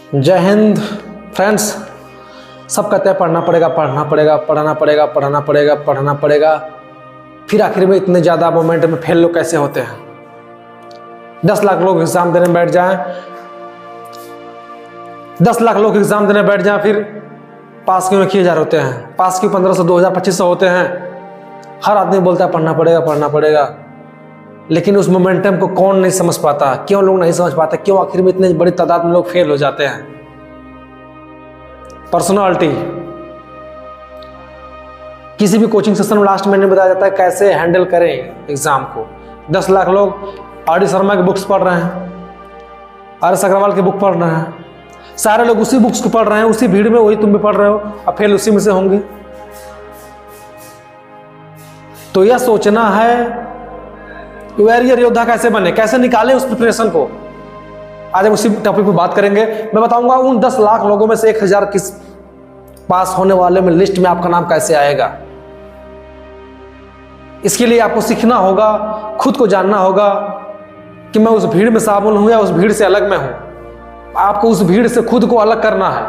जय हिंद फ्रेंड्स। सब कहते हैं पढ़ना पड़ेगा, पढ़ना पड़ेगा, पढ़ना पड़ेगा, पढ़ना पड़ेगा, पढ़ना पड़ेगा। फिर आखिर में इतने ज़्यादा मोमेंट में फेल लोग कैसे होते हैं? 10 लाख लोग एग्ज़ाम देने बैठ जाएं, 10 लाख लोग एग्ज़ाम देने बैठ जाएं, फिर पास क्यों 1000 होते हैं, पास क्यों 1500, 2000, 2500 होते हैं? हर आदमी बोलता है पढ़ना पड़ेगा, पढ़ना पड़ेगा, लेकिन उस मोमेंटम को कौन नहीं समझ पाता? क्यों लोग नहीं समझ पाते? क्यों आखिर में इतने बड़ी तादाद में लोग फेल हो जाते हैं? पर्सनालिटी। किसी भी कोचिंग सेशन में लास्ट में बताया जाता है कैसे हैंडल करें एग्जाम को। 10 लाख लोग आर.डी. शर्मा की बुक्स पढ़ रहे हैं, आर.एस. अग्रवाल की बुक पढ़ रहे हैं, सारे लोग उसी बुक्स को पढ़ रहे हैं, उसी भीड़ में वही तुम भी पढ़ रहे हो, अब फेल उसी में से होंगे। तो यह सोचना है वॉरियर योद्धा कैसे बने, कैसे निकालें उस प्रिपरेशन को। आज हम उसी टॉपिक पर बात करेंगे। मैं बताऊंगा उन 10 लाख लोगों में से 1000 किस पास होने वाले में लिस्ट में आपका नाम कैसे आएगा। इसके लिए आपको सीखना होगा, खुद को जानना होगा कि मैं उस भीड़ में शामिल हूं या उस भीड़ से अलग में हूं। आपको उस भीड़ से खुद को अलग करना है,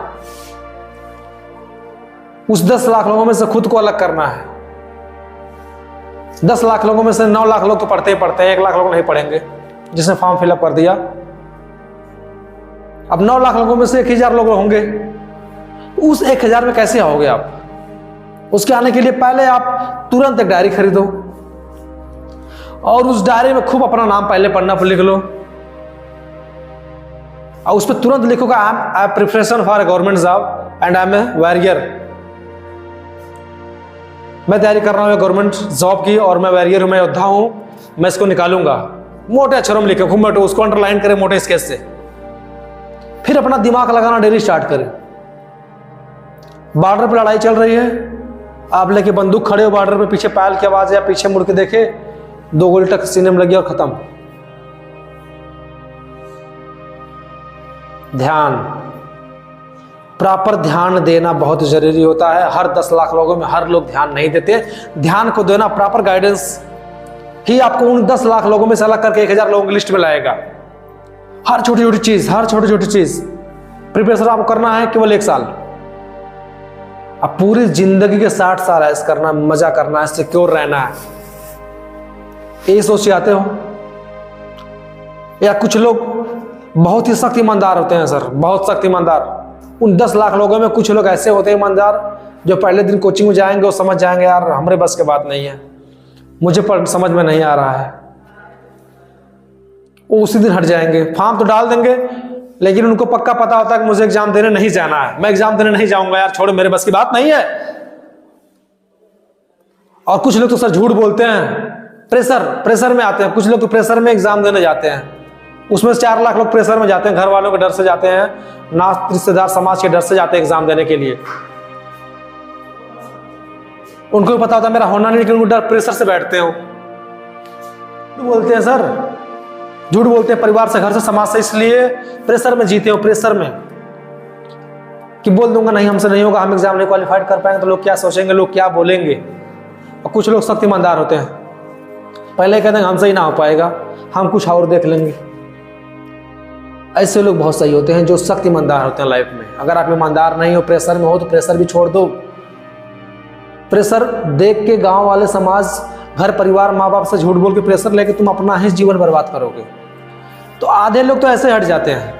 उस 10 लाख लोगों में से खुद को अलग करना है। 10 लाख लोगों में से 9 लाख लोग तो पढ़ते ही पढ़ते हैं, 1 लाख लोग नहीं पढ़ेंगे जिसने फॉर्म फिलअप कर दिया। अब 9 लाख लोगों में से 1000 लोग होंगे, उस 1000 में कैसे आओगे आप? उसके आने के लिए पहले आप तुरंत एक डायरी खरीदो और उस डायरी में खूब अपना नाम पहले पन्ना पर लिख लो और उस पर तुरंत लिखोगे I am preparation for government job and I am a warrior. मैं तैयारी कर रहा हूं गवर्नमेंट जॉब की और मैं वॉरियर हूं, मैं योद्धा हूं, मैं इसको निकालूंगा। मोटे अक्षरों में लिखे, खूब मोटे, उसको अंडरलाइन करें मोटे स्केच से। फिर अपना दिमाग लगाना डेली स्टार्ट करें। बॉर्डर पर लड़ाई चल रही है, आप लेके बंदूक खड़े हो बॉर्डर पे, पीछे पायल की आवाज या पीछे मुड़ के देखे, 2 गोली टक सीने में लगी और खत्म। ध्यान, प्रॉपर ध्यान देना बहुत जरूरी होता है। हर 10 लाख लोगों में हर लोग ध्यान नहीं देते। ध्यान को देना, प्रॉपर गाइडेंस ही आपको उन 10 लाख लोगों में से अलग करके 1000 लोगों की लिस्ट में लाएगा। हर छोटी छोटी चीज, हर छोटी छोटी चीज प्रिपरेशन आपको करना है केवल 1 साल। अब पूरी जिंदगी के 60 साल ऐसे करना, मजा करना है, सिक्योर रहना है, यही सोच के आते हो? या कुछ लोग बहुत ही सख्त ईमानदार होते हैं सर, बहुत सख्त ईमानदार। उन 10 लाख लोगों में कुछ लोग ऐसे होते हैं ईमानदार जो पहले दिन कोचिंग में जाएंगे और समझ जाएंगे यार हमारे बस के बात नहीं है, मुझे समझ में नहीं आ रहा है, वो उसी दिन हट जाएंगे। फॉर्म तो डाल देंगे लेकिन उनको पक्का पता होता है कि मुझे एग्जाम देने नहीं जाना है, मैं एग्जाम देने नहीं जाऊंगा यार, छोड़ो मेरे बस की बात नहीं है। और कुछ लोग तो सर झूठ बोलते हैं, प्रेशर में आते हैं। कुछ लोग तो प्रेशर में एग्जाम देने जाते हैं, उसमें से 4 लाख लोग प्रेशर में जाते हैं, घर वालों के डर से जाते हैं, ना रिश्तेदार समाज के डर से जाते हैं एग्जाम देने के लिए। उनको भी पता होता है मेरा होना नहीं, लेकिन उनको डर, प्रेशर से बैठते हो। बोलते हैं सर, झूठ बोलते हैं परिवार से, घर से, समाज से, इसलिए प्रेशर में जीते हो, प्रेशर में कि बोल दूंगा नहीं हमसे नहीं होगा, हम एग्जाम नहीं क्वालिफाइड कर पाएंगे तो लोग क्या सोचेंगे, लोग क्या बोलेंगे। और कुछ लोग सख्त ईमानदार होते हैं, पहले कहते हैं हमसे ही ना हो पाएगा, हम कुछ और देख लेंगे। ऐसे लोग बहुत सही होते हैं जो सख्त ईमानदार होते हैं लाइफ में। अगर आप ईमानदार नहीं हो, प्रेशर में हो, तो प्रेशर भी छोड़ दो। प्रेशर देख के गांव वाले, समाज, घर परिवार, माँ बाप से झूठ बोल के प्रेशर लेके तुम अपना ही जीवन बर्बाद करोगे। तो आधे लोग तो ऐसे हट जाते हैं।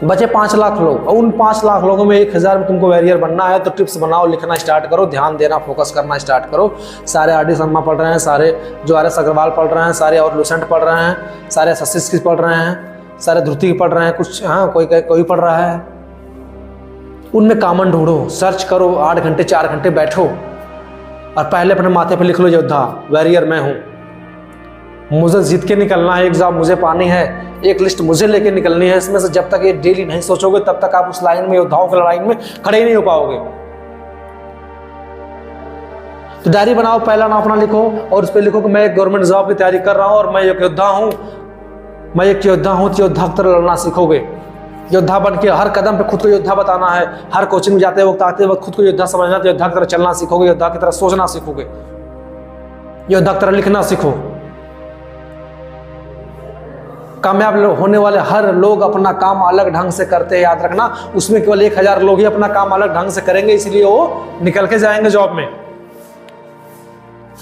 बचे 5 लाख लोग, और उन 5 लाख लोगों में 1000 में तुमको वॉरियर बनना है तो टिप्स बनाओ, लिखना स्टार्ट करो, ध्यान देना, फोकस करना स्टार्ट करो। सारे आर.डी. शर्मा पढ़ रहे हैं, सारे जो आर.एस. अग्रवाल पढ़ रहे हैं, सारे और लुसेंट पढ़ रहे हैं, सारे एस.एस. की पढ़ रहे हैं, सारे ध्रुति की पढ़ रहे हैं, कुछ कोई पढ़ रहा है। उनमें कॉमन ढूंढो, सर्च करो, 8 घंटे 4 घंटे बैठो और पहले अपने माथे पे लिख लो योद्धा, वॉरियर मैं हूं, मुझे जीत के निकलना है, एक जॉब मुझे पानी है, एक लिस्ट मुझे लेके निकलनी है। इसमें से जब तक ये डेली नहीं सोचोगे तब तक आप उस लाइन में, योद्धाओं की लाइन में खड़े ही नहीं हो पाओगे। तो डायरी बनाओ, पहला नाम अपना लिखो और उस पर लिखो कि मैं एक गवर्नमेंट जॉब की तैयारी कर रहा हूं और मैं एक योद्धा हूं, मैं एक योद्धा हूं। तो योद्धा की तरह लड़ना सीखोगे, योद्धा बन के हर कदम पे खुद को योद्धा बताना है। हर कोचिंग में जाते वक्त, आते वक्त खुद को योद्धा समझना, तो योद्धा की तरह चलना सीखोगे, योद्धा की तरह सोचना सीखोगे, योद्धा की तरह लिखना सीखो। कामयाब होने वाले हर लोग अपना काम अलग ढंग से करते हैं, याद रखना। उसमें केवल 1000 लोग ही अपना काम अलग ढंग से करेंगे, इसलिए वो निकल के जाएंगे जॉब में।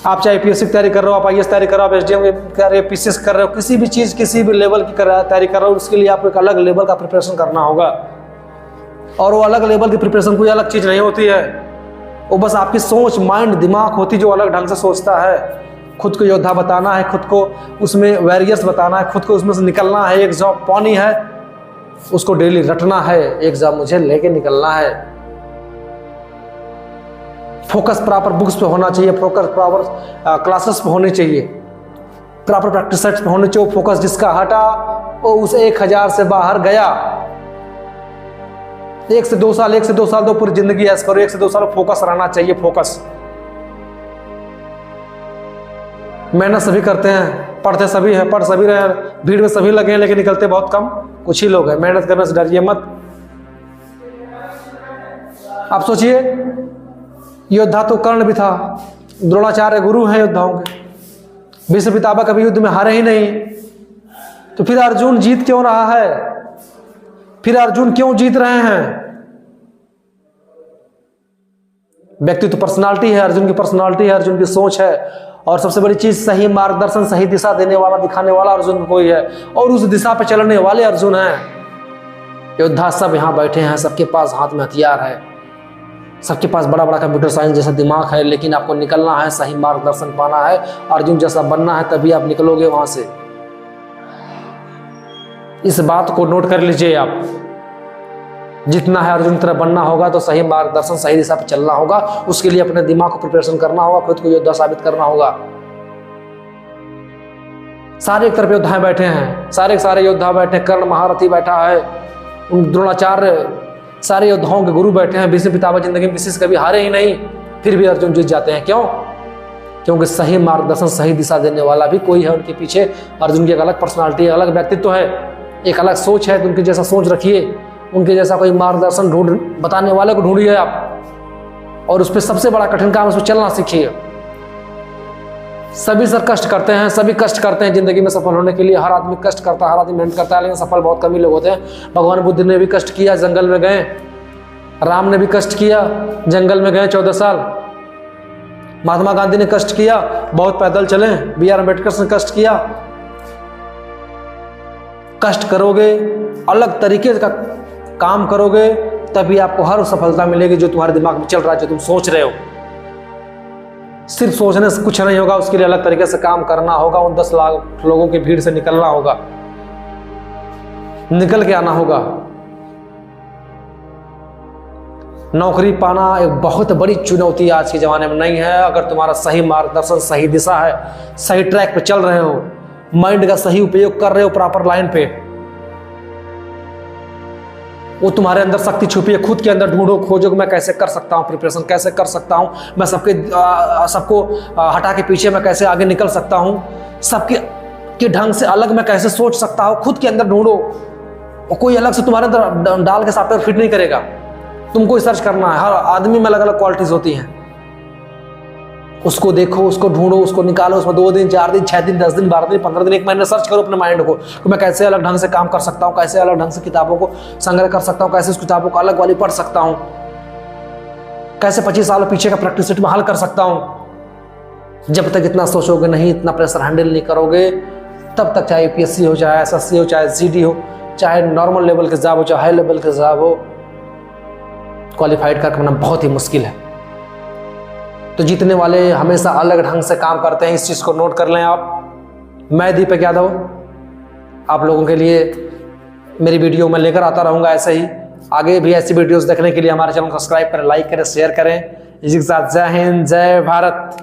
आप चाहे यूपीएससी की तैयारी कर रहे हो, आप आईएएस तैयारी कर रहे हो, आप एसडीएम कर रहे हो, पीसीएस कर रहे हो, किसी भी चीज़ किसी भी लेवल की तैयारी कर रहे हो, उसके लिए आपको एक अलग लेवल का प्रिपरेशन करना होगा। और वो अलग लेवल की प्रिपरेशन कोई अलग चीज़ नहीं होती है, वो बस आपकी सोच, माइंड, दिमाग होती जो अलग ढंग से सोचता है। खुद को योद्धा बताना है, खुद को उसमें वैरियर्स बताना है, खुद को उसमें से निकलना है। एक जॉब पानी है, उसको डेली रटना है, एक जॉब मुझे लेके निकलना है। फोकस प्रॉपर बुक्स पे होना चाहिए, फोकस प्रॉपर क्लासेस पे होनी चाहिए, प्रॉपर प्रैक्टिस सेट्स पे होने चाहिए। फोकस जिसका हटा वो उस 1000 से बाहर गया। 1 से 2 साल तो पूरी जिंदगी ऐसा करो, 1 से 2 साल फोकस रहना चाहिए। फोकस, मेहनत सभी करते हैं, पढ़ते सभी हैं, पढ़ सभी रहे हैं, भीड़ में सभी लगे हैं, लेकिन निकलते बहुत कम कुछ ही लोग हैं। मेहनत करने से डरिए मत। आप सोचिए, योद्धा तो कर्ण भी था, द्रोणाचार्य गुरु हैं योद्धाओं के, भीष्म पितामह कभी युद्ध में हारे ही नहीं, तो फिर अर्जुन जीत क्यों रहा है? फिर अर्जुन क्यों जीत रहे हैं? व्यक्तित्व, पर्सनालिटी है अर्जुन की, पर्सनालिटी है अर्जुन की, सोच है। और सबसे बड़ी चीज, सही मार्गदर्शन, सही दिशा देने वाला, दिखाने वाला अर्जुन कोई है, और उस दिशा पे चलने वाले अर्जुन हैं। योद्धा सब यहाँ बैठे हैं, सबके पास हाथ में हथियार है, सबके पास बड़ा बड़ा कंप्यूटर साइंस जैसा दिमाग है, लेकिन आपको निकलना है, सही मार्गदर्शन पाना है, अर्जुन जैसा बनना है, तभी आप निकलोगे वहां से। इस बात को नोट कर लीजिए आप। जितना है अर्जुन की तरह बनना होगा तो सही मार्गदर्शन, सही दिशा पर चलना होगा। उसके लिए अपने दिमाग को प्रिपरेशन करना होगा, खुद को योद्धा साबित करना होगा। सारे एक तरफ योद्धा बैठे हैं, सारे योद्धा बैठे, कर्ण महारथी बैठा है, उन द्रोणाचार्य सारे योद्धाओं के गुरु बैठे हैं। भीष्म पितामह जिंदगी में किसी से कभी हारे ही नहीं, फिर भी अर्जुन जीत जाते हैं। क्यों? क्योंकि सही मार्गदर्शन, सही दिशा देने वाला भी कोई है उनके पीछे। अर्जुन की एक अलग पर्सनालिटी है, अलग व्यक्तित्व है, एक अलग सोच है। उनके जैसा सोच रखिए, उनके जैसा कोई मार्गदर्शन बताने वाले को ढूंढिए आप, और उस पर सबसे बड़ा कठिन काम, उस पर चलना सीखिए। सभी सर कष्ट करते हैं, सभी कष्ट करते हैं जिंदगी में सफल होने के लिए। हर आदमी कष्ट करता है, हर आदमी मेहनत करता है, लेकिन सफल बहुत कम ही लोग होते हैं। भगवान बुद्ध ने भी कष्ट किया, जंगल में गए। राम ने भी कष्ट किया, जंगल में गए 14 साल। महात्मा गांधी ने कष्ट किया, बहुत पैदल चले। BR अम्बेडकर ने कष्ट किया। कष्ट करोगे, अलग तरीके का काम करोगे, तभी आपको हर सफलता मिलेगी जो तुम्हारे दिमाग में चल रहा है, जो तुम सोच रहे हो। सिर्फ सोचने से कुछ नहीं होगा, उसके लिए अलग तरीके से काम करना होगा। उन 10 लाख लोगों की भीड़ से निकलना होगा, निकल के आना होगा। नौकरी पाना एक बहुत बड़ी चुनौती आज के जमाने में नहीं है, अगर तुम्हारा सही मार्गदर्शन, सही दिशा है, सही ट्रैक पे चल रहे हो, माइंड का सही उपयोग कर रहे हो, प्रॉपर लाइन पे, वो तुम्हारे अंदर शक्ति छुपी है। खुद के अंदर ढूंढो, खोजो कि मैं कैसे कर सकता हूँ प्रिपरेशन, कैसे कर सकता हूँ मैं सबको हटा के पीछे मैं कैसे आगे निकल सकता हूँ, सबके ढंग से अलग मैं कैसे सोच सकता हूँ। खुद के अंदर ढूंढो, कोई अलग से तुम्हारे अंदर डाल के सॉफ्टवेयर फिट नहीं करेगा, तुमको सर्च करना है। हर आदमी में अलग अलग क्वालिटीज होती हैं, उसको देखो, उसको ढूंढो, उसको निकालो। उसमें 2 दिन, 4 दिन, 6 दिन, 10 दिन, 12 दिन, 15 दिन, 1 महीने सर्च करो अपने माइंड को कि मैं कैसे अलग ढंग से काम कर सकता हूँ, कैसे अलग ढंग से किताबों को संग्रह कर सकता हूँ, कैसे उस किताबों को अलग वाली पढ़ सकता हूँ, कैसे 25 साल पीछे का प्रैक्टिस सेट में हल कर सकता हूँ। जब तक इतना सोचोगे नहीं, इतना प्रेशर हैंडल नहीं करोगे, तब तक चाहे UPSC हो, चाहे SSC हो, चाहे GD हो, चाहे नॉर्मल लेवल के जॉब हो, चाहे हाई लेवल के जॉब हो, क्वालिफाइड करना बहुत ही मुश्किल है। तो जीतने वाले हमेशा अलग ढंग से काम करते हैं, इस चीज़ को नोट कर लें आप। मैं दीपक यादव आप लोगों के लिए मेरी वीडियो में लेकर आता रहूँगा ऐसे ही। आगे भी ऐसी वीडियोस देखने के लिए हमारे चैनल को सब्सक्राइब करें, लाइक करें, शेयर करें। इसी के साथ जय हिंद, जय भारत।